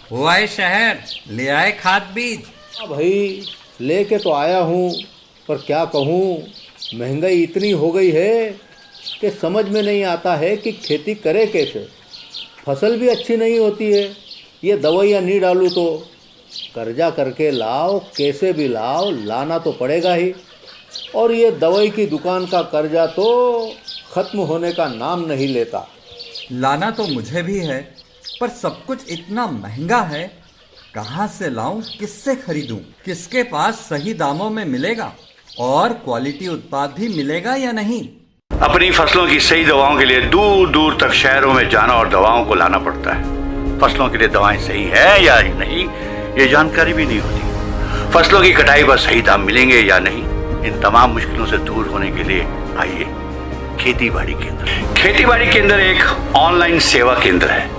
हुआ है शहर, ले आए खाद बीज। हाँ भाई, लेके तो आया हूँ, पर क्या कहूँ, महंगाई इतनी हो गई है कि समझ में नहीं आता है कि खेती करे कैसे। फसल भी अच्छी नहीं होती है, ये दवाइयाँ नहीं डालूँ तो। कर्जा करके लाओ, कैसे भी लाओ, लाना तो पड़ेगा ही। और ये दवाई की दुकान का कर्जा तो ख़त्म होने का नाम नहीं लेता। लाना तो मुझे भी है, पर सब कुछ इतना महंगा है। कहाँ से लाऊं, किससे खरीदूं, किसके पास सही दामों में मिलेगा और क्वालिटी उत्पाद भी मिलेगा या नहीं। अपनी फसलों की सही दवाओं के लिए दूर दूर तक शहरों में जाना और दवाओं को लाना पड़ता है। फसलों के लिए दवाएं सही है या नहीं, ये जानकारी भी नहीं होती। फसलों की कटाई पर सही दाम मिलेंगे या नहीं, इन तमाम मुश्किलों से दूर होने के लिए आइए खेती बाड़ी केंद्र। खेती बाड़ी केंद्र एक ऑनलाइन सेवा केंद्र है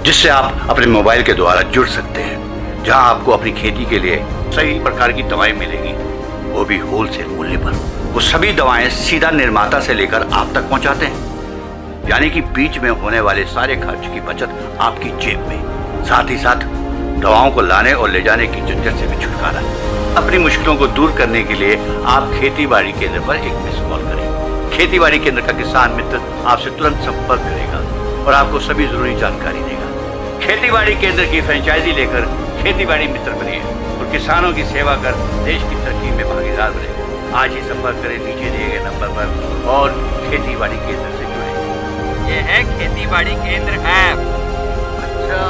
जिससे आप अपने मोबाइल के द्वारा जुड़ सकते हैं, जहां आपको अपनी खेती के लिए सही प्रकार की दवाएं मिलेंगी, वो भी होलसेल मूल्य पर। वो सभी दवाएं सीधा निर्माता से लेकर आप तक पहुंचाते हैं, यानी कि बीच में होने वाले सारे खर्च की बचत आपकी जेब में। साथ ही साथ दवाओं को लाने और ले जाने की झंझट से भी छुटकारा। अपनी मुश्किलों को दूर करने के लिए आप खेती बाड़ी केंद्र पर एक मिस कॉल करें। खेती बाड़ी केंद्र का किसान मित्र आपसे तुरंत संपर्क करेगा और आपको सभी जरूरी जानकारी देगा। खेती बाड़ी केंद्र की फ्रेंचाइजी लेकर खेती बाड़ी मित्र बनिए और किसानों की सेवा कर देश की तरक्की में भागीदार बने। आज ही संपर्क करें नीचे दिए गए नंबर पर और खेती बाड़ी केंद्र से जुड़े। ये है खेती बाड़ी केंद्र ऐप। अच्छा,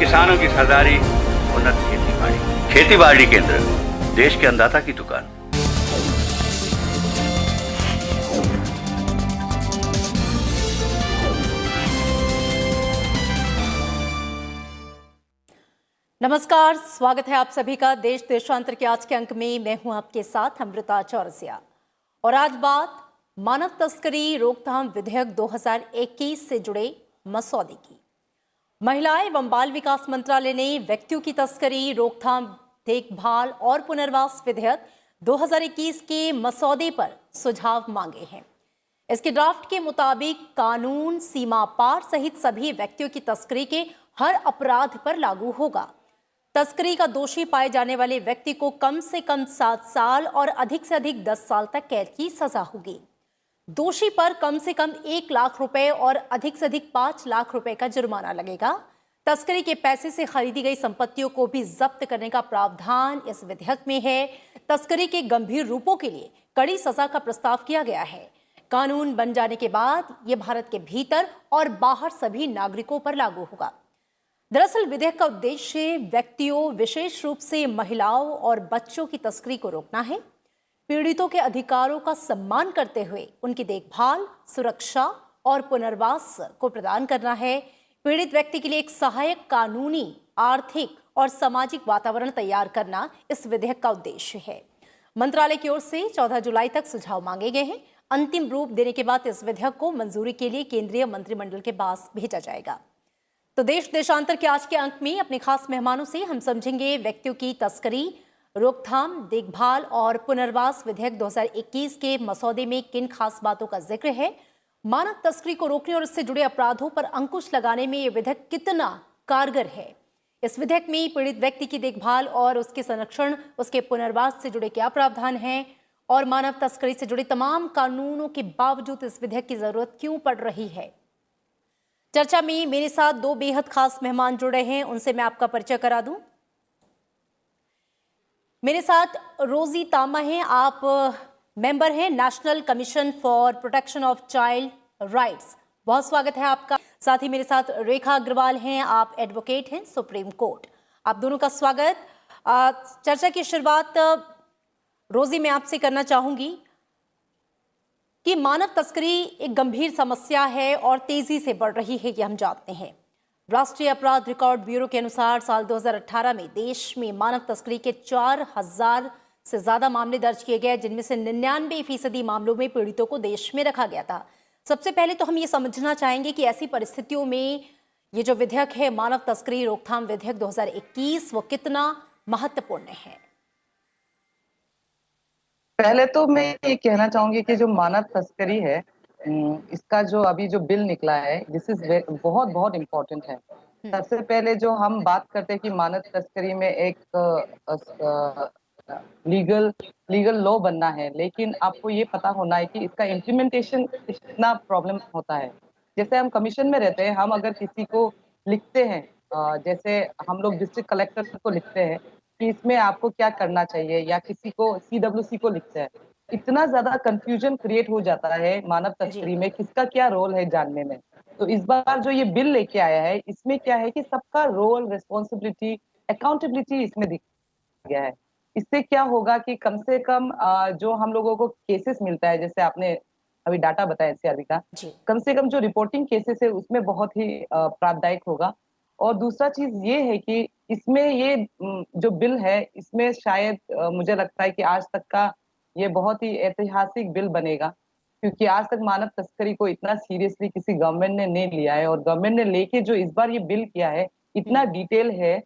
किसानों की सरदारी, उन्नत खेती बाड़ी। खेती बाड़ी केंद्र, देश के अन्नदाता की दुकान। नमस्कार, स्वागत है आप सभी का देश देशांतर के आज के अंक में। मैं हूं आपके साथ अमृता चौरसिया और आज बात मानव तस्करी रोकथाम विधेयक 2021 से जुड़े मसौदे की। महिला एवं बाल विकास मंत्रालय ने व्यक्तियों की तस्करी रोकथाम देखभाल और पुनर्वास विधेयक 2021 के मसौदे पर सुझाव मांगे हैं। इसके ड्राफ्ट के मुताबिक कानून सीमा पार सहित सभी व्यक्तियों की तस्करी के हर अपराध पर लागू होगा। तस्करी का दोषी पाए जाने वाले व्यक्ति को कम से कम 7 साल और अधिक से अधिक 10 साल तक कैद की सजा होगी। दोषी पर कम से कम 1 लाख रुपए और अधिक से अधिक 5 लाख रुपए का जुर्माना लगेगा। तस्करी के पैसे से खरीदी गई संपत्तियों को भी जब्त करने का प्रावधान इस विधेयक में है। तस्करी के गंभीर रूपों के लिए कड़ी सजा का प्रस्ताव किया गया है। कानून बन जाने के बाद यह भारत के भीतर और बाहर सभी नागरिकों पर लागू होगा। दरअसल विधेयक का उद्देश्य व्यक्तियों, विशेष रूप से महिलाओं और बच्चों की तस्करी को रोकना है। पीड़ितों के अधिकारों का सम्मान करते हुए उनकी देखभाल, सुरक्षा और पुनर्वास को प्रदान करना है। पीड़ित व्यक्ति के लिए एक सहायक कानूनी, आर्थिक और सामाजिक वातावरण तैयार करना इस विधेयक का उद्देश्य है। मंत्रालय की ओर से 14 जुलाई तक सुझाव मांगे गए हैं। अंतिम रूप देने के बाद इस विधेयक को मंजूरी के लिए केंद्रीय मंत्रिमंडल के पास भेजा जाएगा। तो देश देशांतर के आज के अंक में अपने खास मेहमानों से हम समझेंगे व्यक्तियों की तस्करी रोकथाम देखभाल और पुनर्वास विधेयक 2021 के मसौदे में किन खास बातों का जिक्र है, मानव तस्करी को रोकने और इससे जुड़े अपराधों पर अंकुश लगाने में यह विधेयक कितना कारगर है, इस विधेयक में पीड़ित व्यक्ति की देखभाल और उसके संरक्षण, उसके पुनर्वास से जुड़े क्या प्रावधान हैं और मानव तस्करी से जुड़े तमाम कानूनों के बावजूद इस विधेयक की जरूरत क्यों पड़ रही है। चर्चा में मेरे साथ 2 बेहद खास मेहमान जुड़े हैं, उनसे मैं आपका परिचय करा दूं। मेरे साथ रोजी तामा हैं, आप मेंबर हैं national commission for protection of child rights, बहुत स्वागत है आपका। साथ ही मेरे साथ रेखा अग्रवाल हैं, आप एडवोकेट हैं सुप्रीम कोर्ट, आप दोनों का स्वागत। चर्चा की शुरुआत रोजी मैं आपसे करना चाहूंगी कि मानव तस्करी एक गंभीर समस्या है और तेजी से बढ़ रही है, ये हम जानते हैं। राष्ट्रीय अपराध रिकॉर्ड ब्यूरो के अनुसार साल 2018 में देश में मानव तस्करी के 4000 से ज्यादा मामले दर्ज किए गए, जिनमें से 99% मामलों में पीड़ितों को देश में रखा गया था। सबसे पहले तो हम ये समझना चाहेंगे कि ऐसी परिस्थितियों में ये जो विधेयक है मानव तस्करी रोकथाम विधेयक 2021 वो कितना महत्वपूर्ण है। पहले तो मैं ये कहना चाहूंगी कि जो मानव तस्करी है, इसका जो अभी जो बिल निकला है, दिस इज बहुत बहुत इम्पोर्टेंट है। सबसे पहले जो हम बात करते हैं कि मानव तस्करी में एक लीगल लीगल लॉ बनना है, लेकिन आपको ये पता होना है कि इसका इम्प्लीमेंटेशन कितना प्रॉब्लम होता है। जैसे हम कमीशन में रहते हैं, हम अगर किसी को लिखते हैं, जैसे हम लोग डिस्ट्रिक्ट कलेक्टर को लिखते हैं कि इसमें आपको क्या करना चाहिए, या किसी को सीडब्ल्यूसी को लिखते हैं, इतना ज्यादा कंफ्यूजन क्रिएट हो जाता है मानव जी तस्करी में, किसका क्या रोल है जानने में। तो इस बार जो ये बिल लेके आया है, इसमें क्या है कि सबका रोल, रिस्पॉन्सिबिलिटी, अकाउंटेबिलिटी इसमें दिख गया है। इससे क्या होगा कि कम से कम जो हम लोगों को केसेस मिलता है, जैसे आपने अभी डाटा बताया एनसीआरबी का, जी कम से कम जो रिपोर्टिंग केसेस है उसमें बहुत ही प्राथदायक होगा। और दूसरा चीज ये है कि इसमें ये जो बिल है, इसमें शायद मुझे लगता है कि आज तक का ये बहुत ही ऐतिहासिक बिल बनेगा, क्योंकि आज तक मानव तस्करी को इतना सीरियसली किसी गवर्नमेंट ने नहीं लिया है। और गवर्नमेंट ने लेके जो इस बार ये बिल किया है, इतना डिटेल है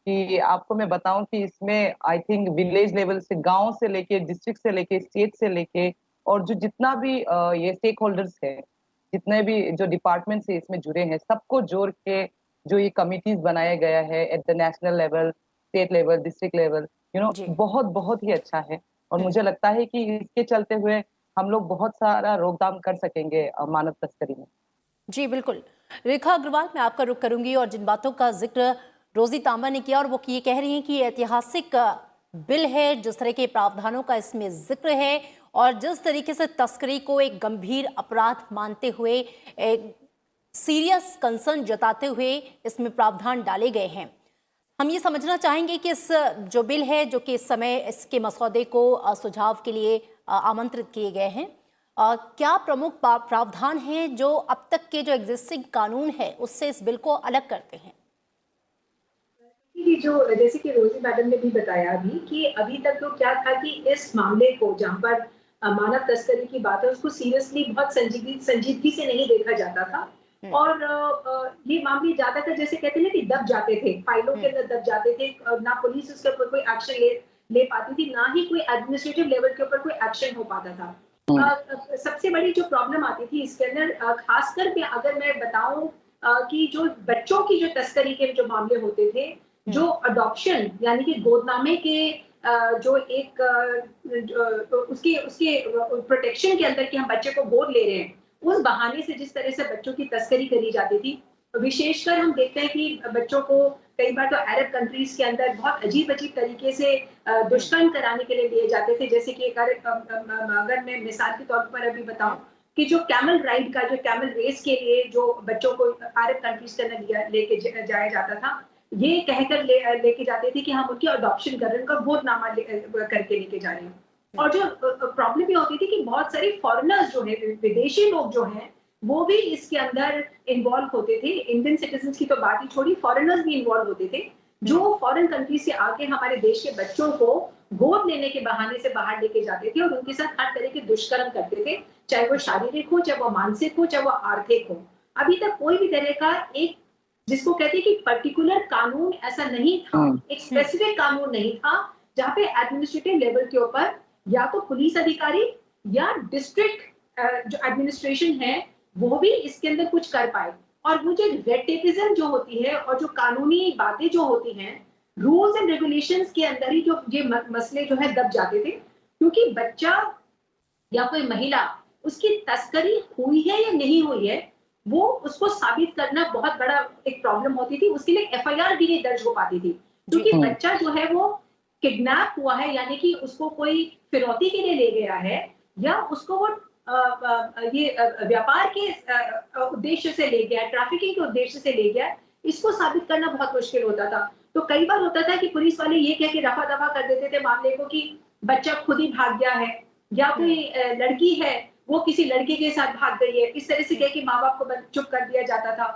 कि आपको मैं बताऊं कि इसमें आई थिंक विलेज लेवल से, गांव से लेके, डिस्ट्रिक्ट से लेके, स्टेट से लेके, और जो जितना भी ये स्टेक होल्डर्स है, जितने भी जो डिपार्टमेंट से इसमें जुड़े हैं, सबको जोड़ के जो ये कमिटीज बनाया गया है at the national level, state level, district level, जी बहुत बहुत ही अच्छा है। और मुझे लगता है कि इसके चलते हुए हम लोग बहुत सारा रोकथाम कर सकेंगे मानव तस्करी में। जी बिल्कुल। रेखा अग्रवाल, मैं आपका रुख करूंगी, और जिन बातों का जिक्र रोजी तांबा ने किया, और वो ये कह रही हैं कि ये ऐतिहासिक बिल है, जिस तरह के प्रावधानों का इसमें जिक्र है, और जिस तरीके से तस्करी को एक गंभीर अपराध मानते हुए, एक सीरियस कंसर्न जताते हुए इसमें प्रावधान डाले गए हैं। हम ये समझना चाहेंगे कि इस जो बिल है, जो कि इस समय इसके मसौदे को सुझाव के लिए आमंत्रित किए गए हैं, क्या प्रमुख प्रावधान हैं जो अब तक के जो एग्जिस्टिंग कानून है उससे इस बिल को अलग करते हैं? कि जो जैसे कि रोजी मैडम ने भी बताया अभी कि अभी तक तो क्या था कि इस मामले को, जहाँ पर मानव तस्करी की बात है, उसको सीरियसली बहुत संजीदगी से नहीं देखा जाता था। और ये मामले ज्यादातर जैसे कहते हैं ना कि दब जाते थे, फाइलों के अंदर दब जाते थे, ना पुलिस उसके ऊपर कोई एक्शन ले पाती थी, ना ही कोई एडमिनिस्ट्रेटिव लेवल के ऊपर कोई एक्शन हो पाता था। सबसे बड़ी जो प्रॉब्लम आती थी इसके अंदर, खासकर के अगर मैं बताऊं कि जो बच्चों की जो तस्करी के जो मामले होते थे, जो अडॉप्शन यानी कि गोदनामे के जो एक उसके उसके प्रोटेक्शन के अंदर कि हम बच्चे को गोद ले रहे हैं, उस बहाने से जिस तरह से बच्चों की तस्करी करी जाती थी, विशेषकर हम देखते हैं कि बच्चों को कई बार तो अरब कंट्रीज के अंदर बहुत अजीब अजीब तरीके से दुष्कर्म कराने के लिए लिए जाते थे। जैसे कि अगर मैं मिसाल के तौर पर अभी बताऊं कि जो कैमल राइड का, जो कैमल रेस के लिए जो बच्चों को अरब कंट्रीज के अंदर लेके जाया जाता था, ये कहकर लेके जाते थे कि हम उनकी अडॉप्शन कर रहे हैं, उनका गोदनामा करके लेके जा रहे हैं। और जो प्रॉब्लम ये होती थी कि बहुत सारे फॉरेनर्स जो है, विदेशी लोग जो हैं, वो भी इसके अंदर इन्वॉल्व होते थे। इंडियन सिटीजन की तो बात ही छोड़ी, फॉरेनर्स भी इन्वॉल्व होते थे, जो फॉरेन कंट्री से आके हमारे देश के बच्चों को गोद लेने के बहाने से बाहर लेके जाते थे और उनके साथ हर तरह के दुष्कर्म करते थे, चाहे वो शारीरिक हो, चाहे वो मानसिक हो, चाहे वो आर्थिक हो। अभी तक कोई भी तरह का एक, जिसको कहते हैं कि पर्टिकुलर कानून ऐसा नहीं था, एक स्पेसिफिक कानून नहीं था जहाँ पे एडमिनिस्ट्रेटिव लेवल के ऊपर या तो पुलिस अधिकारी या डिस्ट्रिक्ट जो एडमिनिस्ट्रेशन है वो भी इसके अंदर कुछ कर पाए। और वो जो रेड टेपिज्म जो होती है और जो कानूनी बातें जो होती हैं, रूल्स एंड रेगुलेशंस के अंदर ही जो ये मसले जो है दब जाते थे, क्योंकि बच्चा या कोई महिला, उसकी तस्करी हुई है या नहीं हुई है, वो उसको साबित करना बहुत बड़ा एक प्रॉब्लम होती थी। उसके लिए एफआईआर भी नहीं दर्ज हो पाती थी, क्योंकि बच्चा जो है वो किडनैप हुआ है, यानी कि उसको कोई फिरौती के लिए ले गया है, या उसको वो ये व्यापार के उद्देश्य से ले गया, ट्रैफिकिंग के उद्देश्य से ले गया, इसको साबित करना बहुत मुश्किल होता था। तो कई बार होता था कि पुलिस वाले ये कह के रफा दफा कर देते थे मामले को कि बच्चा खुद ही भाग गया है, या कोई लड़की है वो किसी लड़के के साथ भाग गई है, इस तरह से कह के माँ बाप को चुप कर दिया जाता था।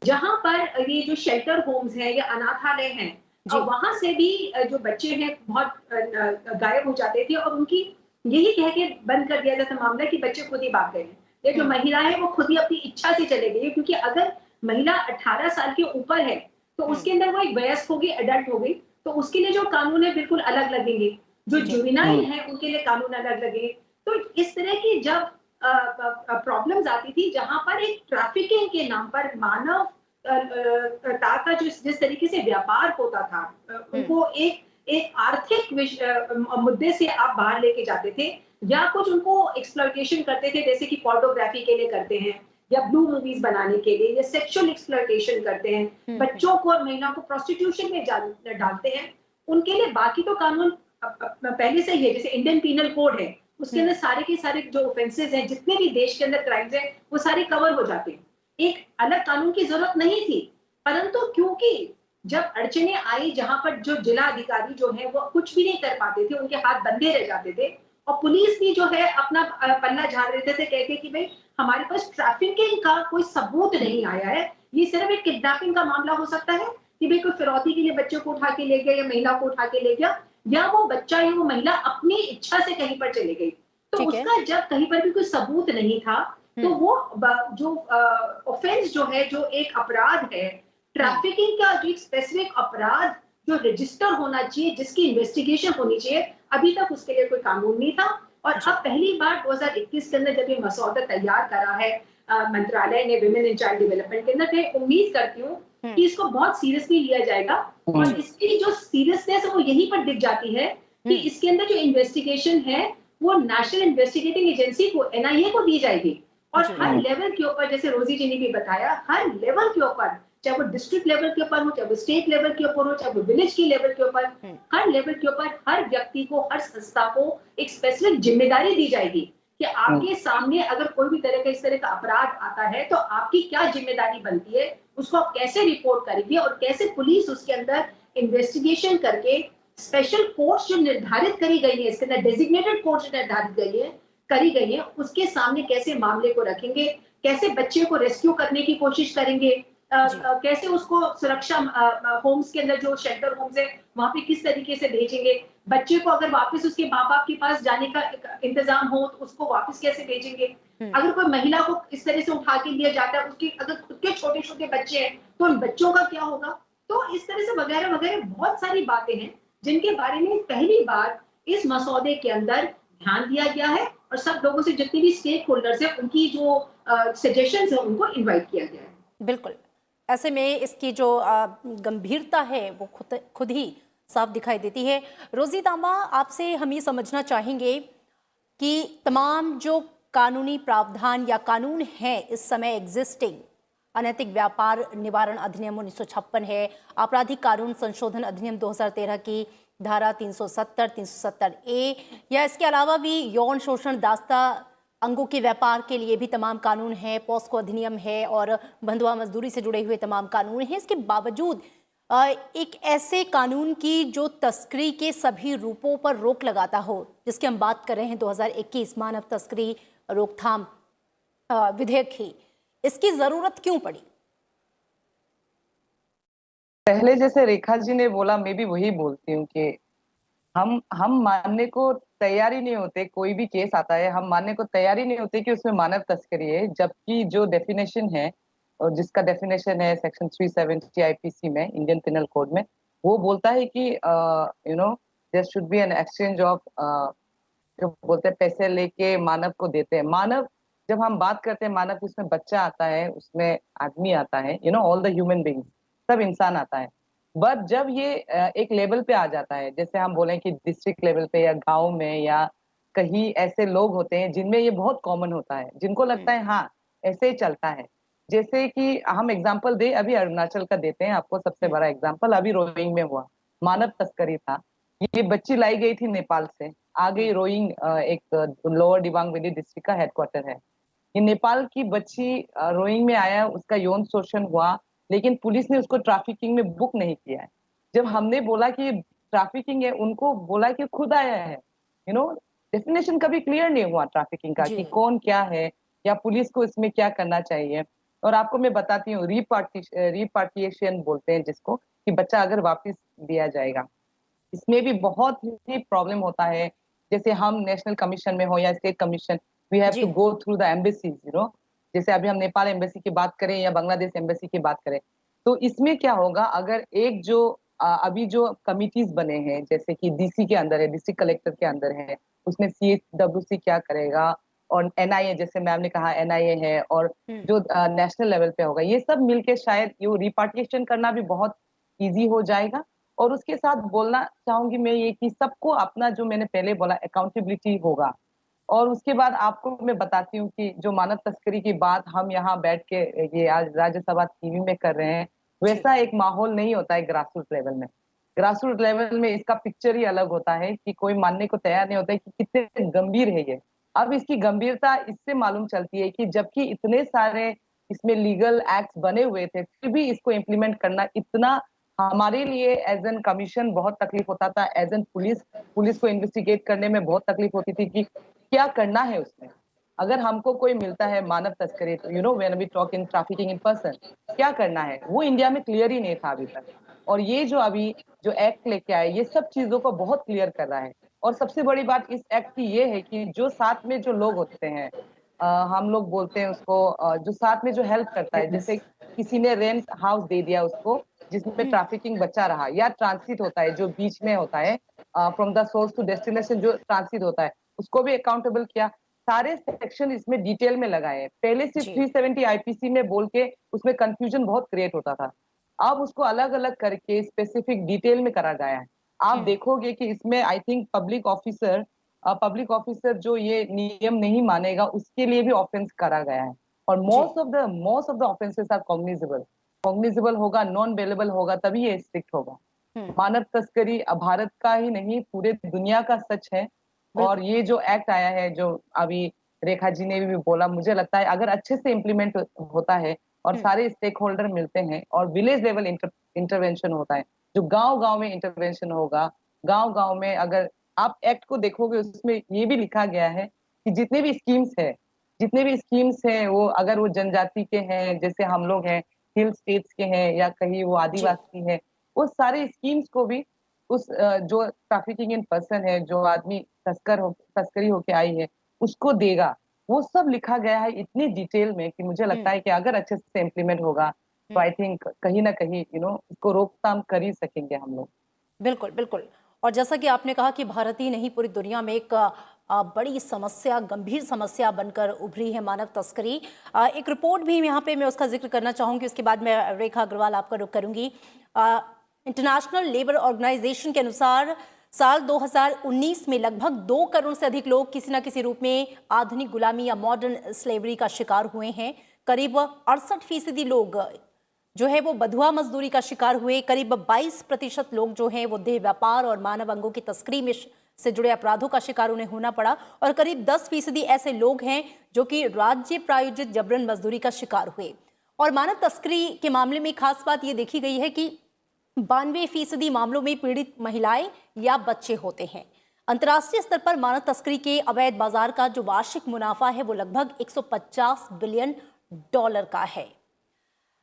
जहां पर ये जो शेल्टर होम्स हैं या अनाथालय हैं, वहां से भी जो बच्चे हैं बहुत गायब हो जाते थे और उनकी यही कह के बंद कर दिया जाता मामला कि बच्चे खुद ही भाग गए हैं, या जो महिला है वो खुद ही अपनी इच्छा से चले गई है। क्योंकि अगर महिला 18 साल के ऊपर है तो उसके अंदर वो एक वयस्क होगी, एडल्ट हो गई, तो उसके लिए जो कानून है बिल्कुल अलग लगेंगे, जो जुवेनाइल है उनके लिए कानून अलग लगेंगे। तो इस तरह की जब प्रॉब्लम्स आती थी, जहां पर एक ट्रैफिकिंग के नाम पर, मानव ता का जिस तरीके से व्यापार होता था, उनको एक एक आर्थिक मुद्दे से आप बाहर लेके जाते थे, या कुछ उनको एक्सप्लॉयटेशन करते थे, जैसे कि पोर्नोग्राफी के लिए करते हैं, या ब्लू मूवीज बनाने के लिए, या सेक्सुअल एक्सप्लॉयटेशन करते हैं, बच्चों को और महिलाओं को प्रोस्टिट्यूशन में डालते हैं। उनके लिए बाकी तो कानून पहले से ही है, जैसे इंडियन पीनल कोड है, उसके अंदर सारे के सारे जो ऑफेंसेस हैं, जितने भी देश के अंदर क्राइम्स हैं, वो सारे कवर हो जाते हैं। एक अलग कानून की जरूरत नहीं थी, परंतु क्योंकि जब अड़चने आई, जहां पर जो जिला अधिकारी जो है वो कुछ भी नहीं कर पाते थे, उनके हाथ बंधे रह जाते थे, और पुलिस भी जो है अपना पल्ला झाड़ देते थे, कहते कि भाई हमारे पास ट्रैफिकिंग का कोई सबूत नहीं आया है, ये सिर्फ एक किडनैपिंग का मामला हो सकता है कि भाई कोई फिरौती के लिए बच्चे को उठा के ले गया, या महिला को उठा के ले गया, या वो बच्चा या वो महिला अपनी इच्छा से कहीं पर चली गई। तो उसका जब कहीं पर भी कोई सबूत नहीं था, तो वो जो ऑफेंस जो है, जो एक अपराध है ट्रैफिकिंग का, जो एक स्पेसिफिक अपराध जो रजिस्टर होना चाहिए, जिसकी इन्वेस्टिगेशन होनी चाहिए, अभी तक उसके लिए कोई कानून नहीं था। और अब पहली बार 2021 के अंदर जब ये मसौदा तैयार करा है मंत्रालय ने विमेन एंड चाइल्ड डेवलपमेंट के अंदर, मैं उम्मीद करती हूँ कि इसको बहुत सीरियसली लिया जाएगा। और इसकी जो सीरियसनेस है वो यहीं पर दिख जाती है कि इसके अंदर जो इन्वेस्टिगेशन है वो नेशनल इन्वेस्टिगेटिंग एजेंसी को, NIA को दी जाएगी। और हर लेवल के ऊपर, जैसे रोजी जी ने भी बताया, हर लेवल के ऊपर, चाहे वो डिस्ट्रिक्ट लेवल के ऊपर हो, चाहे वो स्टेट लेवल के ऊपर हो, चाहे वो विलेज की लेवल के ऊपर, हर लेवल के ऊपर हर व्यक्ति को, हर संस्था को एक स्पेसिफिक जिम्मेदारी दी जाएगी कि आपके सामने अगर कोई भी तरह का इस तरह का अपराध आता है, तो आपकी क्या जिम्मेदारी बनती है, उसको आप कैसे रिपोर्ट करेंगे, और कैसे पुलिस उसके अंदर इन्वेस्टिगेशन करके स्पेशल कोर्ट्स जो निर्धारित करी गई है, इसके अंदर डेजिग्नेटेड कोर्ट्स निर्धारित करी गई है, उसके सामने कैसे मामले को रखेंगे, कैसे बच्चे को रेस्क्यू करने की कोशिश करेंगे, कैसे उसको सुरक्षा होम्स के अंदर, जो शेल्टर होम्स है, वहां पे किस तरीके से भेजेंगे, बच्चे को अगर वापस उसके माँ बाप के पास जाने का इंतजाम हो तो उसको वापस कैसे भेजेंगे, अगर कोई महिला को इस तरह से उठा के लिया जाता है, उसके अगर खुद के छोटे छोटे बच्चे हैं तो उन बच्चों का क्या होगा। तो इस तरह से वगैरह वगैरह बहुत सारी बातें हैं जिनके बारे में पहली बार इस मसौदे के अंदर ध्यान दिया गया है, और सब लोगों से, जितने भी स्टेक होल्डर्स हैं, उनकी जो सजेशंस है उनको इनवाइट किया गया है। बिल्कुल, ऐसे में इसकी जो गंभीरता है वो खुद ही साफ दिखाई देती है। रोजी तांबा, आपसे हम ये समझना चाहेंगे कि तमाम जो कानूनी प्रावधान या कानून है इस समय एग्जिस्टिंग, अनैतिक व्यापार निवारण अधिनियम 1956 है, आपराधिक कानून संशोधन अधिनियम 2013 की धारा 370, 370A, या इसके अलावा भी यौन शोषण, दास्ता अंगों के व्यापार के लिए भी तमाम कानून है, पॉस्को अधिनियम है, और बंधुआ मजदूरी से जुड़े हुए तमाम कानून हैं। इसके बावजूद एक ऐसे कानून की जो तस्करी के सभी रूपों पर रोक लगाता हो, जिसकी हम बात कर रहे हैं 2021 मानव तस्करी रोकथाम विधेयक ही, इसकी जरूरत क्यों पड़ी? पहले जैसे रेखा जी ने बोला, मैं भी वही बोलती हूँ कि हम मानने को तैयार ही नहीं होते, कोई भी केस आता है हम मानने को तैयार ही नहीं होते कि उसमें मानव तस्करी है, जबकि जो डेफिनेशन है, और जिसका डेफिनेशन है सेक्शन 370 IPC में, इंडियन पिनल कोड में, वो बोलता है कि there should be an exchange of, जो बोलते हैं पैसे लेके मानव को देते हैं। मानव, जब हम बात करते हैं मानव, उसमें बच्चा आता है, उसमें आदमी आता है, ऑल द ह्यूमन बीइंग्स, सब इंसान आता है। बट जब ये एक लेवल पे आ जाता है, जैसे हम बोले कि डिस्ट्रिक्ट लेवल पे या गांव में या कहीं, ऐसे लोग होते हैं जिनमें ये बहुत कॉमन होता है, जिनको लगता है हाँ ऐसे ही चलता है। जैसे कि हम एग्जांपल दे, अभी अरुणाचल का देते हैं आपको सबसे बड़ा एग्जांपल, अभी रोइंग में हुआ मानव तस्करी था। ये बच्ची लाई गई थी नेपाल से, आ गई रोइंग, एक लोअर दिबांग वैली डिस्ट्रिक्ट का हेडक्वार्टर है। ये नेपाल की बच्ची रोइंग में आया, उसका यौन शोषण हुआ, लेकिन पुलिस ने उसको ट्रैफिकिंग में बुक नहीं किया है। जब हमने बोला कि ट्रैफिकिंग है, उनको बोला कि खुद आया है, डेफिनेशन कभी क्लियर नहीं हुआ ट्रैफिकिंग का कि कौन क्या है, या पुलिस को इसमें क्या करना चाहिए। और आपको मैं बताती हूँ, रिपार्टिएशन बोलते हैं जिसको, कि बच्चा अगर वापस दिया जाएगा, इसमें भी बहुत ही प्रॉब्लम होता है। जैसे हम नेशनल कमीशन में हो या state commission, we have to go through the embassies, जैसे अभी हम नेपाल एम्बेसी की बात करें या बांग्लादेश एम्बेसी की बात करें, तो इसमें क्या होगा, अगर एक जो अभी जो कमिटीज बने हैं, जैसे कि DC के अंदर है, डिस्ट्रिक्ट कलेक्टर के अंदर है, उसमें CHWC क्या करेगा, और एनआईए, जैसे मैम ने कहा एनआईए है, और जो नेशनल लेवल पे होगा, ये सब मिलके शायद ये रिपार्टिशन करना भी बहुत इजी हो जाएगा। और उसके साथ बोलना चाहूंगी मैं ये कि सबको अपना, जो मैंने पहले बोला, अकाउंटेबिलिटी होगा। और उसके बाद आपको मैं बताती हूँ कि जो मानव तस्करी की बात हम यहाँ बैठ के ये आज राज्यसभा टीवी में कर रहे हैं, वैसा एक माहौल नहीं होता है ग्रास रूट लेवल में। ग्रास रूट लेवल में इसका पिक्चर ही अलग होता है कि कोई मानने को तैयार नहीं होता है कि कितने गंभीर है ये। अब इसकी गंभीरता इससे मालूम चलती है कि जबकि इतने सारे इसमें लीगल एक्ट्स बने हुए थे, फिर भी इसको इम्प्लीमेंट करना इतना हमारे लिए एज एन कमीशन बहुत तकलीफ होता था, एज एन पुलिस को इन्वेस्टिगेट करने में बहुत तकलीफ होती थी कि क्या करना है उसमें। अगर हमको कोई मिलता है मानव तस्करी, तो you know when we talk in trafficking in person, क्या करना है वो इंडिया में क्लियर ही नहीं था अभी तक। और ये जो अभी जो एक्ट लेके आए, ये सब चीजों को बहुत क्लियर कर रहा है। और सबसे बड़ी बात इस एक्ट की ये है कि जो साथ में जो लोग होते हैं, हम लोग बोलते हैं उसको, जो साथ में जो हेल्प करता है, जैसे किसी ने रेंट हाउस दे दिया उसको जिसमें ट्रैफिकिंग बचा रहा, या ट्रांसिट होता है जो बीच में होता है, from the source to destination जो ट्रांसिट होता है, उसको भी अकाउंटेबल किया। सारे सेक्शन इसमें डिटेल में लगाए हैं। पहले सिर्फ 370 आईपीसी में बोल के उसमें कंफ्यूजन बहुत क्रिएट होता था, अब उसको अलग अलग करके स्पेसिफिक डिटेल में करा गया है। आप देखोगे कि इसमें आई थिंक पब्लिक ऑफिसर जो ये नियम नहीं मानेगा उसके लिए भी ऑफेंस करा गया है। और most of the offences are cognizable होगा, नॉन बेलेबल होगा, तभी ये स्ट्रिक्ट होगा। मानव तस्करी भारत का ही नहीं पूरे दुनिया का सच है। और ये जो एक्ट आया है, जो अभी रेखा जी ने भी बोला, मुझे लगता है अगर अच्छे से इम्प्लीमेंट होता है और सारे स्टेक होल्डर मिलते हैं और विलेज लेवल इंटरवेंशन होता है, जो गांव में इंटरवेंशन होगा, गांव में अगर आप एक्ट को देखोगे उसमें ये भी लिखा गया है कि जितने भी स्कीम्स है वो अगर वो जनजाति के हैं, जैसे हम लोग हैं, हिल स्टेट्स के हैं, या कहीं वो आदिवासी है, वो सारे स्कीम्स को भी उस जो ट्रैफिकिंग इन पर्सन है, जो आदमी तस्करी होके आई है, उसको देगा। वो सब लिखा गया है इतनी डिटेल में कि मुझे लगता है कि अगर अच्छे से इम्प्लीमेंट होगा तो आई थिंक कहीं ना कहीं इसको रोकथाम कर ही सकेंगे हम लोग। बिल्कुल बिल्कुल। और जैसा कि आपने कहा कि भारत ही नहीं पूरी दुनिया में एक बड़ी समस्या, गंभीर समस्या बनकर उभरी है मानव तस्करी। एक रिपोर्ट भी यहाँ पे मैं उसका जिक्र करना चाहूँगी, उसके बाद मैं रेखा अग्रवाल आपका रुख करूँगी। इंटरनेशनल लेबर ऑर्गेनाइजेशन के अनुसार साल 2019 में लगभग 2 करोड़ से अधिक लोग किसी न किसी रूप में आधुनिक गुलामी या मॉडर्न स्लेवरी का शिकार हुए हैं। करीब 68% लोग जो है वो बधुआ मजदूरी का शिकार हुए। करीब 22% लोग जो हैं वो देह व्यापार और मानव अंगों की तस्करी में से जुड़े अपराधों का शिकार उन्हें होना पड़ा। और करीब 10% ऐसे लोग हैं जो कि राज्य प्रायोजित जबरन मजदूरी का शिकार हुए। और मानव तस्करी के मामले में खास बात ये देखी गई है कि 92% मामलों में पीड़ित महिलाएं या बच्चे होते हैं। अंतर्राष्ट्रीय स्तर पर मानव तस्करी के अवैध बाजार का जो वार्षिक मुनाफा है वो लगभग 150 बिलियन डॉलर का है।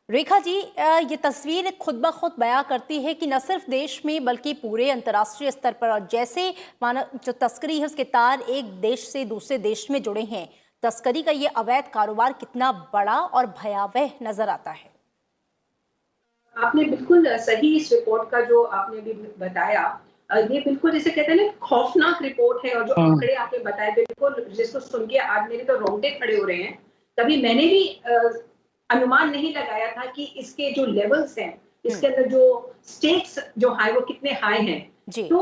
रेखा जी, ये तस्वीर खुद ब खुद बयां करती है कि न सिर्फ देश में बल्कि पूरे अंतर्राष्ट्रीय स्तर पर, और जैसे मानव जो तस्करी है उसके तार एक देश से दूसरे देश में जुड़े हैं, तस्करी का ये अवैध कारोबार कितना बड़ा और भयावह नजर आता है। आपने बिल्कुल सही इस रिपोर्ट का जो आपने भी बताया, ये बिल्कुल जैसे कहते हैं ना, खौफनाक रिपोर्ट है। और जो आंकड़े आपने बताए, बिल्कुल जिसको सुन के आज मेरे तो रोंगटे खड़े हो रहे हैं। कभी मैंने भी अनुमान नहीं लगाया था कि इसके जो लेवल्स हैं, इसके अंदर जो स्टेक्स जो हाई, वो कितने हाई हैं। तो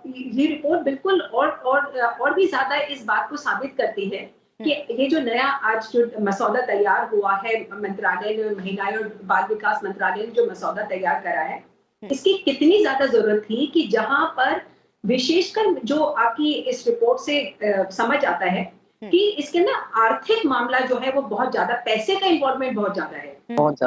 ये रिपोर्ट बिल्कुल और भी ज्यादा इस बात को साबित करती है कि ये जो नया आज जो मसौदा तैयार हुआ है, मंत्रालय ने, महिला और बाल विकास मंत्रालय ने जो मसौदा तैयार करा है, इसकी कितनी ज्यादा जरूरत थी कि जहां पर विशेषकर जो आपकी इस रिपोर्ट से समझ आता है कि इसके ना आर्थिक मामला जो है वो बहुत ज्यादा, पैसे का इन्वॉल्वमेंट बहुत ज्यादा है।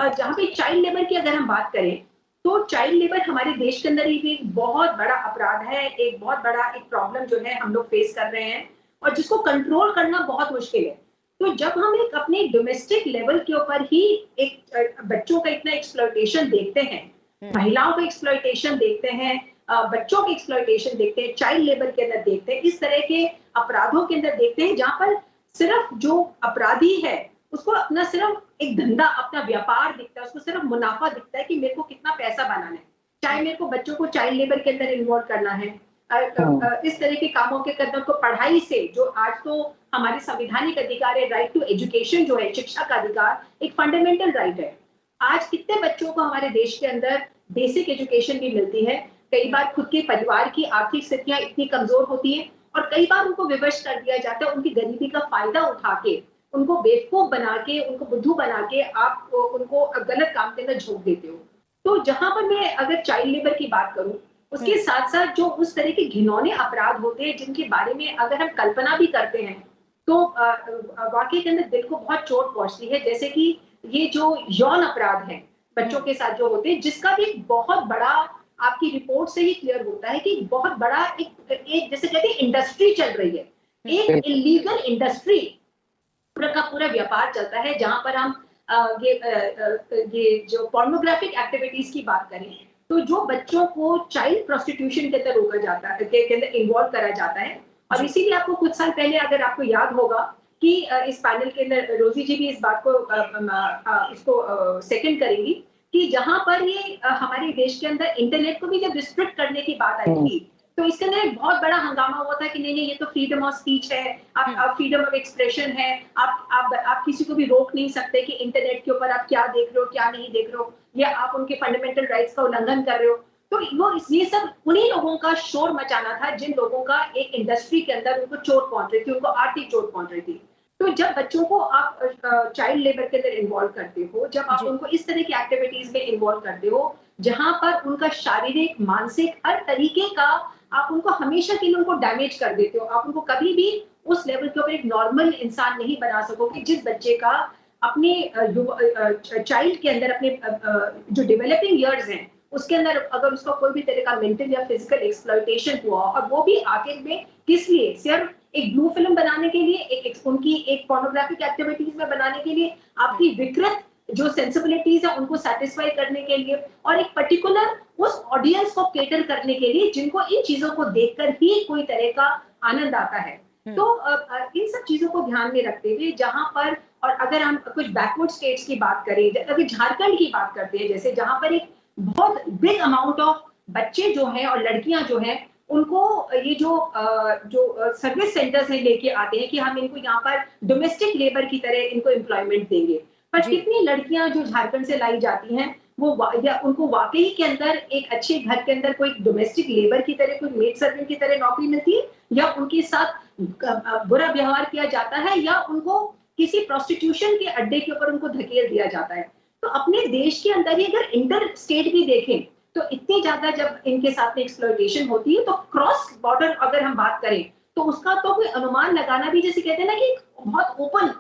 जहाँ पे चाइल्ड लेबर की अगर हम बात करें तो चाइल्ड लेबर हमारे देश के अंदर ही भी एक बहुत बड़ा अपराध है, एक बहुत बड़ा एक प्रॉब्लम जो है हम लोग फेस कर रहे हैं और जिसको कंट्रोल करना बहुत मुश्किल है। तो जब हम एक अपने डोमेस्टिक लेवल के ऊपर ही एक बच्चों का इतना एक्सप्लॉयटेशन देखते हैं, महिलाओं का एक्सप्लॉयटेशन देखते हैं, बच्चों की एक्सप्लॉयटेशन देखते हैं, चाइल्ड लेबर के अंदर देखते हैं, इस तरह के अपराधों के अंदर देखते हैं, जहां पर सिर्फ जो अपराधी है उसको अपना सिर्फ एक धंधा, अपना व्यापार दिखता है, उसको सिर्फ मुनाफा दिखता है कि मेरे को कितना पैसा बनाना है। चाहे मेरे को बच्चों को चाइल्ड लेबर के अंदर इन्वॉल्व करना है, इस तरह के कामों के करने को पढ़ाई से, जो आज तो हमारे संवैधानिक अधिकार है, राइट टू एजुकेशन जो है, शिक्षा का अधिकार एक फंडामेंटल राइट है। आज कितने बच्चों को हमारे देश के अंदर बेसिक एजुकेशन भी मिलती है। कई बार खुद के परिवार की आर्थिक स्थितियां इतनी कमजोर होती हैं और कई बार उनको विवश कर दिया जाता है, उनकी गरीबी का फायदा उठा के, उनको बेवकूफ बना के, उनको बुद्धू बना के आप उनको गलत काम के अंदर झोंक देते हो। तो जहां पर मैं अगर चाइल्ड लेबर की बात करूं, उसके साथ साथ जो उस तरह के घिनौने अपराध होते हैं जिनके बारे में अगर हम कल्पना भी करते हैं तो वाकई के अंदर दिल को बहुत चोट पहुंचती है। जैसे कि ये जो यौन अपराध है बच्चों के साथ जो होते हैं, जिसका भी एक बहुत बड़ा, आपकी रिपोर्ट से ही क्लियर होता है कि बहुत बड़ा एक जैसे कहते हैं इंडस्ट्री चल रही है, एक इलीगल इंडस्ट्री का पूरा व्यापार चलता है, जहां पर हम ये जो पोर्नोग्राफिक एक्टिविटीज की बात करें तो जो बच्चों को चाइल्ड प्रोस्टिट्यूशन के अंदर रोका जाता है, के अंदर इन्वॉल्व करा जाता है। और इसीलिए आपको कुछ साल पहले अगर आपको याद होगा कि इस पैनल के अंदर रोजी जी भी इस बात को इसको सेकंड करेंगी कि जहां पर ये हमारे देश के अंदर इंटरनेट को भी जब रिस्ट्रिक्ट करने की बात आई थी तो इसके अंदर एक बहुत बड़ा हंगामा हुआ था कि नहीं ये तो फ्रीडम ऑफ स्पीच है, आप फ्रीडम ऑफ एक्सप्रेशन है, आप किसी को भी रोक नहीं सकते कि इंटरनेट के ऊपर आप क्या देख रहे हो क्या नहीं देख रहे हो, या आप उनके फंडामेंटल राइट्स का उल्लंघन कर रहे हो। तो वो ये सब उन्हीं लोगों का शोर मचाना था जिन लोगों का एक इंडस्ट्री के अंदर उनको चोट पहुंच रही थी, उनको आर्थिक चोट पहुंच रही थी। तो जब बच्चों को आप चाइल्ड लेबर के अंदर इन्वॉल्व करते हो, जब आप उनको इस तरह की एक्टिविटीज में इन्वॉल्व करते हो जहां पर उनका शारीरिक मानसिक हर तरीके का आप उनको हमेशा के लिए उनको डैमेज कर देते हो, आप उनको कभी भी उस लेवल के ऊपर एक नॉर्मल इंसान नहीं बना सकोगे जिस बच्चे का अपने चाइल्ड के अंदर अपने जो डेवलपिंग ईयर्स हैं उसके अंदर अगर उसका कोई भी तरह का मेंटल या फिजिकल एक्सप्लॉयटेशन हुआ और वो भी आखिर में किस लिए, सिर्फ एक ब्लू फिल्म बनाने के लिए, उनकी एक पोर्नोग्राफिक एक्टिविटीज में बनाने के लिए, आपकी विकृत जो सेंसिबिलिटीज है उनको सेटिस्फाई करने के लिए और एक पर्टिकुलर उस ऑडियंस को केटर करने के लिए जिनको इन चीजों को देखकर ही कोई तरह का आनंद आता है। तो इन सब चीजों को ध्यान में रखते हुए जहां पर, और अगर हम कुछ बैकवर्ड स्टेट्स की बात करें, अगर झारखंड की बात करते हैं जैसे, जहां पर एक बहुत बिग अमाउंट ऑफ बच्चे जो हैं और लड़कियां जो हैं उनको ये जो सर्विस सेंटर्स हैं लेके आते हैं कि हम इनको यहाँ पर डोमेस्टिक लेबर की तरह इनको एम्प्लॉयमेंट देंगे, पर कितनी लड़कियां जो झारखंड से लाई जाती हैं वो या उनको वाकई के अंदर एक अच्छे घर के अंदर कोई डोमेस्टिक लेबर की तरह, कोई मेड सर्वेंट की तरह नौकरी मिलती है, या उनके साथ बुरा व्यवहार किया जाता है, या उनको किसी प्रोस्टिट्यूशन के अड्डे के ऊपर उनको धकेल दिया जाता है। तो अपने देश के अंदर ही अगर इंटर स्टेट भी देखें तो इतनी ज्यादा जब इनके साथ में एक्सप्लॉयटेशन होती है तो क्रॉस बॉर्डर अगर हम बात करें तो उसका तो कोई अनुमान लगाना भी, जैसे कहते हैं ना कि बहुत ओपन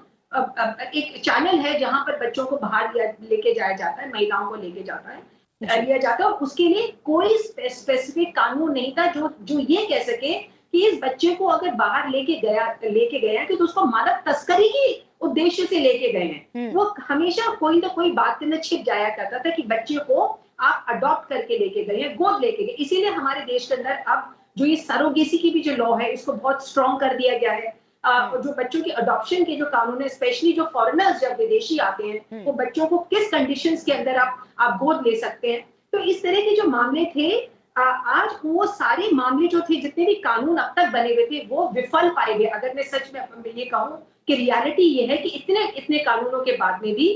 एक चैनल है जहां पर बच्चों को बाहर लेके जाया जाता है, महिलाओं को लेके जाता है, लिया जाता है, और उसके लिए कोई स्पेसिफिक कानून नहीं था जो ये कह सके कि इस बच्चे को अगर बाहर लेके गया कि तो उसको मानव तस्करी की उद्देश्य से लेके गए हैं। वो हमेशा कोई ना कोई बात के अंदर छिप जाया करता था कि बच्चे को आप अडॉप्ट करके लेके गए हैं, गोद लेके गए। इसीलिए हमारे देश के अंदर अब जो ये सरोगेसी की भी जो लॉ है इसको बहुत स्ट्रॉन्ग कर दिया गया है। जो बच्चों की अडॉप्शन के जो कानून है, स्पेशली जो फॉरेनर्स जब विदेशी आते हैं वो बच्चों को किस कंडीशंस के अंदर आप गोद ले सकते हैं। तो इस तरह के जो मामले थे, आज वो सारे मामले जो थे, जितने भी कानून अब तक बने हुए थे वो विफल पाए गए। अगर मैं सच में ये कहूँ कि रियलिटी ये है कि इतने कानूनों के बाद में भी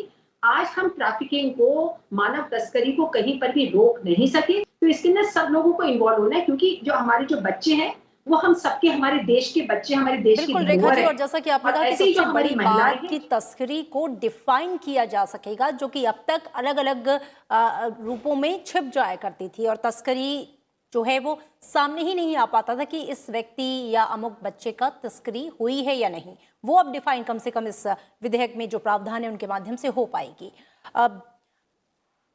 आज हम ट्रैफिकिंग को, मानव तस्करी को कहीं पर भी रोक नहीं सके। तो इसके अंदर सब लोगों को इन्वॉल्व होना है, क्योंकि जो हमारे जो बच्चे हैं वो हम सबके, हमारे देश के बच्चे, हमारे देश की बिल्कुल रेखा जी, और जैसा कि आपने कहा कि सबसे बड़ी बात कि तस्करी को डिफाइन किया जा सकेगा, जो कि अब तक अलग अलग रूपों में छिप जाया करती थी, और तस्करी जो है वो सामने ही नहीं आ पाता था कि इस व्यक्ति या अमुक बच्चे का तस्करी हुई है या नहीं। वो अब डिफाइन कम से कम इस विधेयक में जो प्रावधान है उनके माध्यम से हो पाएगी।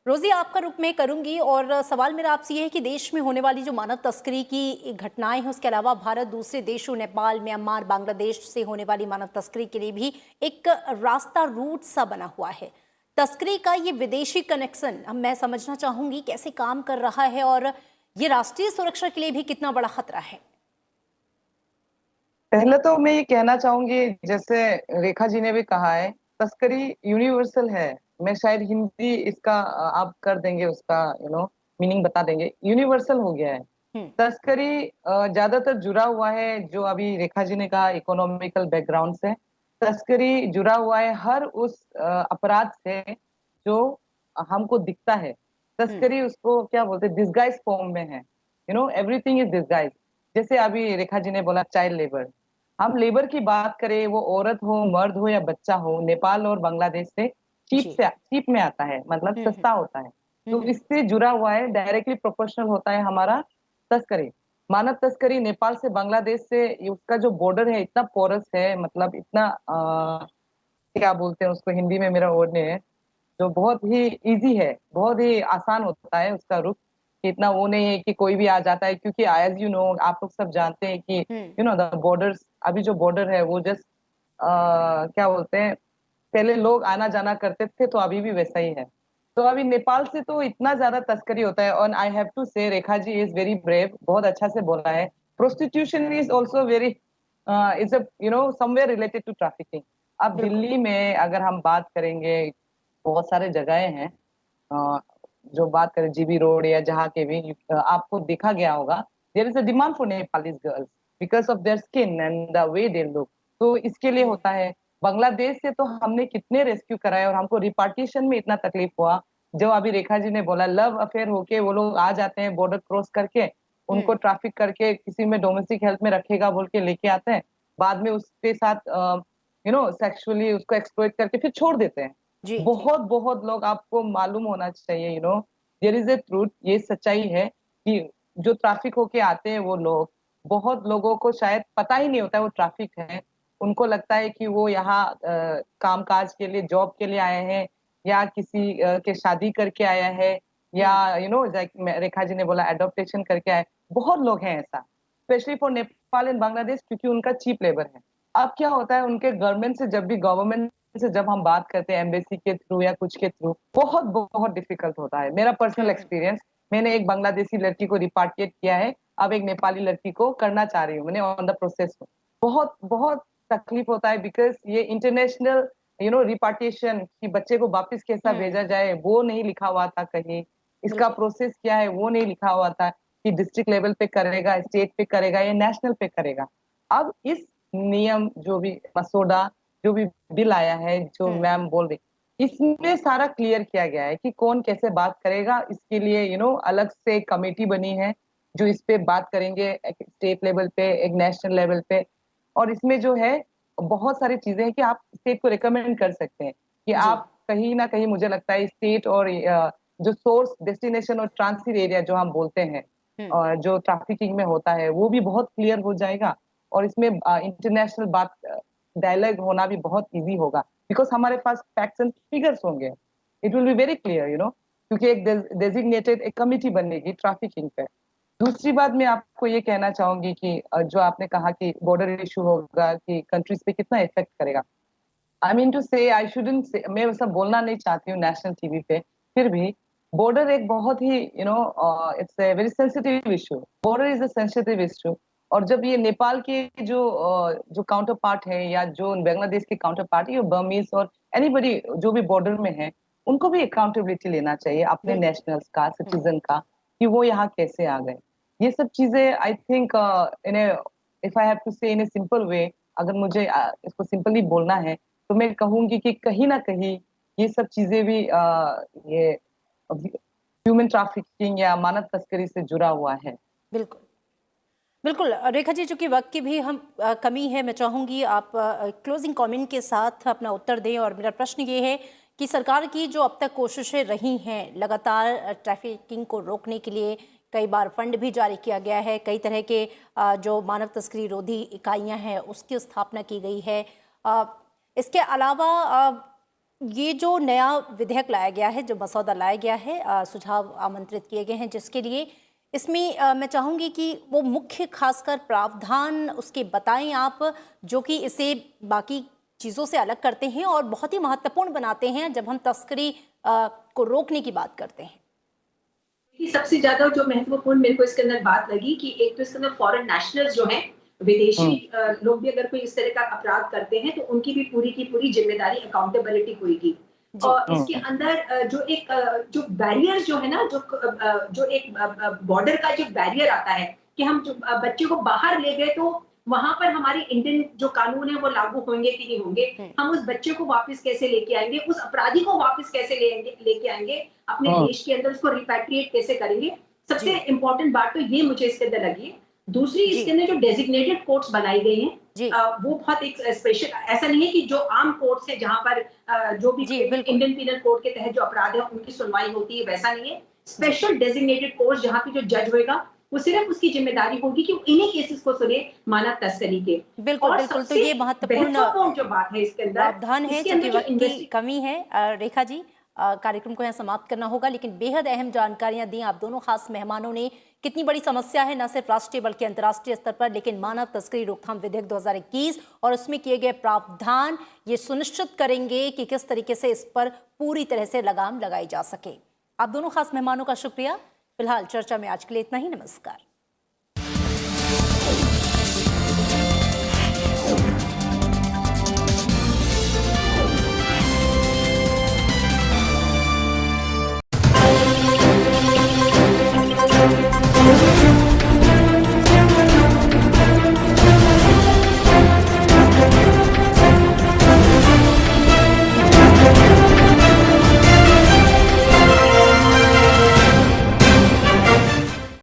रोजी, आपका रुख मैं करूंगी, और सवाल मेरा आपसे ये है कि देश में होने वाली जो मानव तस्करी की घटनाएं हैं उसके अलावा भारत दूसरे देशों, नेपाल, म्यांमार, बांग्लादेश से होने वाली मानव तस्करी के लिए भी एक रास्ता, रूट सा बना हुआ है। तस्करी का ये विदेशी कनेक्शन मैं समझना चाहूंगी कैसे काम कर रहा है, और ये राष्ट्रीय सुरक्षा के लिए भी कितना बड़ा खतरा है। पहले तो मैं ये कहना चाहूंगी, जैसे रेखा जी ने भी कहा है, तस्करी यूनिवर्सल है। मैं शायद हिंदी इसका आप कर देंगे, उसका मीनिंग बता देंगे। यूनिवर्सल हो गया है, तस्करी ज्यादातर जुड़ा हुआ है, जो अभी रेखा जी ने कहा, इकोनॉमिकल बैकग्राउंड से। तस्करी जुड़ा हुआ है हर उस अपराध से जो हमको दिखता है। तस्करी उसको क्या बोलते हैं, डिस्गाइज फॉर्म में है। Everything is disguise. जैसे अभी रेखा जी ने बोला चाइल्ड लेबर, हम लेबर की बात करें, वो औरत हो, मर्द हो या बच्चा हो, नेपाल और बांग्लादेश से जी। चीप में आता है, मतलब हम्म, सस्ता होता है। तो हम्म, इससे जुड़ा हुआ है, डायरेक्टली प्रोपोर्शनल होता है हमारा तस्करी। मानव तस्करी नेपाल से बांग्लादेश से, उसका जो बॉर्डर है इतना पोरस है, मतलब इतना क्या बोलते हैं उसको, हिंदी में मेरा वर्ड नहीं है, जो बहुत ही इजी है, बहुत ही आसान होता है उसका रुख। कि इतना वो नहीं है कि कोई भी आ जाता है, क्योंकि एज यू नो, आप लोग सब जानते हैं कि द बॉर्डर्स, अभी जो बॉर्डर है वो जस्ट क्या बोलते हैं, पहले लोग आना जाना करते थे, तो अभी भी वैसा ही है। तो अभी नेपाल से तो इतना ज्यादा तस्करी होता है। और आई have to say, Rekha ji is very brave, बहुत अच्छा से बोला है। Prostitution is also very is somewhere related to trafficking. अब बिल्कुल। दिल्ली में अगर हम बात करेंगे, बहुत सारे जगहें हैं, अ, जो बात करें जीबी रोड या जहाँ के भी, आपको देखा गया होगा, there is a demand for Nepalese girls because of their skin and the way they look. तो इसके लिए होता है। बांग्लादेश से तो हमने कितने रेस्क्यू कराए, और हमको रिपार्टीशन में इतना तकलीफ हुआ। जो अभी रेखा जी ने बोला, लव अफेयर होके वो लोग आ जाते हैं बॉर्डर क्रॉस करके, उनको ट्रैफिक करके किसी में डोमेस्टिक हेल्थ में रखेगा बोल के लेके आते हैं, बाद में उसके साथ सेक्सुअली उसको एक्सप्लॉइट करके फिर छोड़ देते हैं। जी। जी। बहुत बहुत लोग, आपको मालूम होना चाहिए, देयर इज ए ट्रूथ, ये सच्चाई है कि जो ट्रैफिक होके आते हैं वो लोग, बहुत लोगों को शायद पता ही नहीं होता है वो ट्रैफिक है। उनको लगता है कि वो यहाँ काम काज के लिए, जॉब के लिए आए हैं, या किसी के शादी करके आया है, या रेखा जी ने बोला एडॉप्टेशन करके आए। बहुत लोग हैं ऐसा, specially for Nepal and Bangladesh, क्योंकि उनका चीप लेबर है। अब क्या होता है, उनके गवर्नमेंट से जब हम बात करते हैं, एम्बेसी के थ्रू या कुछ के थ्रू, बहुत बहुत डिफिकल्ट होता है। मेरा पर्सनल एक्सपीरियंस, मैंने एक बांग्लादेशी लड़की को रिपार्टिएट किया है, अब एक नेपाली लड़की को करना चाह रही हूँ, मैंने ऑन द प्रोसेस हूँ। बहुत बहुत तकलीफ होता है, बिकॉज ये इंटरनेशनल रिपार्टिशन, कि बच्चे को वापस कैसा भेजा जाए वो नहीं लिखा हुआ था कहीं। इसका बिल्कुल। प्रोसेस क्या है वो नहीं लिखा हुआ था, कि डिस्ट्रिक्ट लेवल पे करेगा, स्टेट पे करेगा या नेशनल पे करेगा। अब इस नियम, जो भी मसौदा, जो भी बिल आया है, जो मैम बोल रही, इसमें सारा क्लियर किया गया है कि कौन कैसे बात करेगा। इसके लिए अलग से कमेटी बनी है, जो इस पे बात करेंगे, एक स्टेट लेवल पे, एक नेशनल लेवल पे। और इसमें जो है बहुत सारी चीजें हैं कि आप स्टेट को रिकमेंड कर सकते हैं कि जी। आप कहीं ना कहीं, मुझे लगता है स्टेट और जो सोर्स, डेस्टिनेशन और ट्रांसिट एरिया जो हम बोलते हैं, और जो ट्रैफिकिंग में होता है, वो भी बहुत क्लियर हो जाएगा। और इसमें इंटरनेशनल बात, डायलॉग होना भी बहुत इजी होगा, बिकॉज हमारे पास फैक्ट्स एंड फिगर्स होंगे। It will be very clear, क्योंकि एक डेजिग्नेटेड एक कमिटी बनेगी ट्रैफिकिंग पे। दूसरी बात मैं आपको ये कहना चाहूंगी कि जो आपने कहा कि बॉर्डर इशू होगा, कि कंट्रीज पे कितना इफेक्ट करेगा। आई मीन टू से, आई शुडंट से, मैं वैसा बोलना नहीं चाहती हूँ नेशनल टीवी पे, फिर भी बॉर्डर एक बहुत ही it's a very sensitive issue. Border is a sensitive issue. और जब ये नेपाल के जो काउंटर पार्ट है, या जो बांग्लादेश के काउंटर पार्ट है, बर्मीज और एनीबडी जो भी बॉर्डर में है, उनको भी अकाउंटेबिलिटी लेना चाहिए अपने बिल्कुल। नेशनल्स का, सिटीजन का, कि वो यहाँ कैसे आ गए। ये सब चीजें I think in if I have to say in a simple way, अगर मुझे इसको सिंपली बोलना है, तो मैं कहूंगी कि कहीं ना कहीं ये सब चीजें भी ये ह्यूमन ट्रैफिकिंग या मानव तस्करी से जुड़ा हुआ है। बिल्कुल। बिल्कुल रेखा जी, चूंकि वक्त की भी हम कमी है, मैं चाहूंगी आप क्लोजिंग कमेंट के साथ अपना उत्तर दें। और मेरा प्रश्न ये है कि सरकार की जो अब तक कोशिशें रही हैं, लगातार ट्रैफिकिंग को रोकने के लिए कई बार फंड भी जारी किया गया है, कई तरह के जो मानव तस्करी रोधी इकाइयां हैं उसकी स्थापना की गई है। इसके अलावा ये जो नया विधेयक लाया गया है, जो मसौदा लाया गया है, सुझाव आमंत्रित किए गए हैं जिसके लिए, इसमें मैं चाहूंगी कि वो मुख्य खासकर प्रावधान उसके बताएं आप, जो कि इसे बाकी चीज़ों से अलग करते हैं और बहुत ही महत्वपूर्ण बनाते हैं जब हम तस्करी को रोकने की बात करते हैं। सबसे ज्यादा जो महत्वपूर्ण मेरे को इसके अंदर बात लगी कि एक तो इसके अंदर फॉरेन नेशनल्स जो हैं, विदेशी लोग भी अगर कोई इस तरह का अपराध करते हैं तो उनकी भी पूरी की पूरी जिम्मेदारी, अकाउंटेबिलिटी होगी। और उसके अंदर जो बैरियर जो है ना, जो एक बॉर्डर का जो बैरियर आता है कि हम जो बच्चे को बाहर ले गए तो वहां पर हमारे इंडियन जो कानून है वो लागू होंगे कि नहीं होंगे, हम उस बच्चे को वापस कैसे लेके आएंगे, उस अपराधी को वापस कैसे लेके आएंगे अपने देश के अंदर, उसको रिपैट्रिएट कैसे करेंगे। सबसे इंपॉर्टेंट बात तो ये मुझे इसके अंदर लगी है। दूसरी, इसके अंदर जो डेजिग्नेटेड कोर्ट्स बनाई गई हैं वो बहुत एक स्पेशल, ऐसा नहीं है कि जो आम कोर्ट्स है जहां पर जो भी इंडियन पीनल कोड के तहत जो अपराध है उनकी सुनवाई होती है, वैसा नहीं है। स्पेशल डेजिग्नेटेड कोर्ट जहां पे जो जज होगा वो सिर्फ उसकी जिम्मेदारी होगी कि इन्हीं केसेस को सुने मानव तस्करी के। बिल्कुल बिल्कुल, तो ये महत्वपूर्ण जो बात है इसके अंदर प्रावधान है, क्योंकि वक्त की कमी है। रेखा जी, कार्यक्रम को यहाँ समाप्त करना होगा, लेकिन बेहद अहम जानकारियां दी आप दोनों खास मेहमानों ने। कितनी बड़ी समस्या है न सिर्फ राष्ट्रीय बल्कि अंतर्राष्ट्रीय स्तर पर, लेकिन मानव तस्करी रोकथाम विधेयक 2021 और उसमें किए गए प्रावधान ये सुनिश्चित करेंगे कि किस तरीके से इस पर पूरी तरह से लगाम लगाई जा सके। आप दोनों खास मेहमानों का शुक्रिया। फिलहाल चर्चा में आज के लिए इतना ही। नमस्कार।